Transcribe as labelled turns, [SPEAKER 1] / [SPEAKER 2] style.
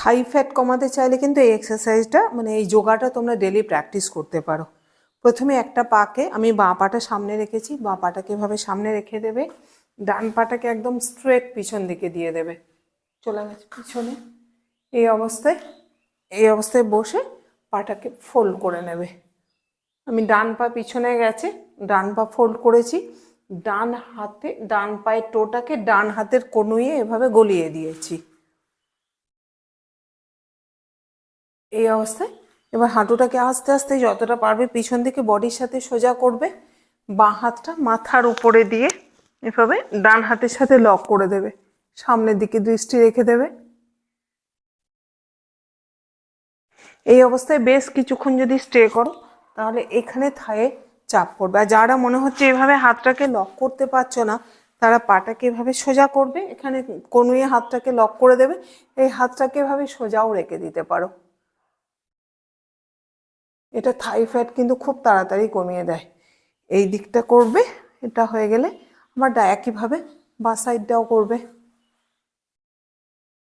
[SPEAKER 1] থাই fat কমাতে চাইলে কিন্তু এই এক্সারসাইজটা মানে এই যোগাটা তোমরা ডেলি প্র্যাকটিস করতে পারো। প্রথমে একটা পাকে আমি বাঁ পাটা সামনে রেখেছি, বাঁ পাটাকে এভাবে সামনে রেখে দেবে, ডান পাটাকে একদম স্ট্রেট পিছন দিকে দিয়ে দেবে, চলে গেছে পিছনে। এই অবস্থায় বসে পাটাকে ফোল্ড করে নেবে। আমি ডান পা পিছনে গেছে, ডান পা ফোল্ড করেছি, ডান পায়ের টোটাকে ডান হাতের কনুইয়ে এভাবে গলিয়ে দিয়েছি। এই অবস্থায় এবার হাঁটুটাকে আস্তে আস্তে যতটা পারবে পিছন দিকে বডির সাথে সোজা করবে, বাঁ হাতটা মাথার উপরে দিয়ে এভাবে ডান হাতের সাথে লক করে দেবে, সামনের দিকে দৃষ্টি রেখে দেবে। এই অবস্থায় বেশ কিছুক্ষণ যদি স্টে করো তাহলে এখানে থায়ে চাপ পড়বে। আর যারা মনে হচ্ছে এভাবে হাতটাকে লক করতে পারছো না, তারা পাটাকে এভাবে সোজা করবে, এখানে কনুয়ে হাতটাকে লক করে দেবে, এই হাতটাকে এভাবে সোজাও রেখে দিতে পারো। এটা থাই ফ্যাট কিন্তু খুব তাড়াতাড়ি কমিয়ে দেয়। এই দিকটা করবে, এটা হয়ে গেলে আবার একইভাবে বাঁ সাইডটাও করবে।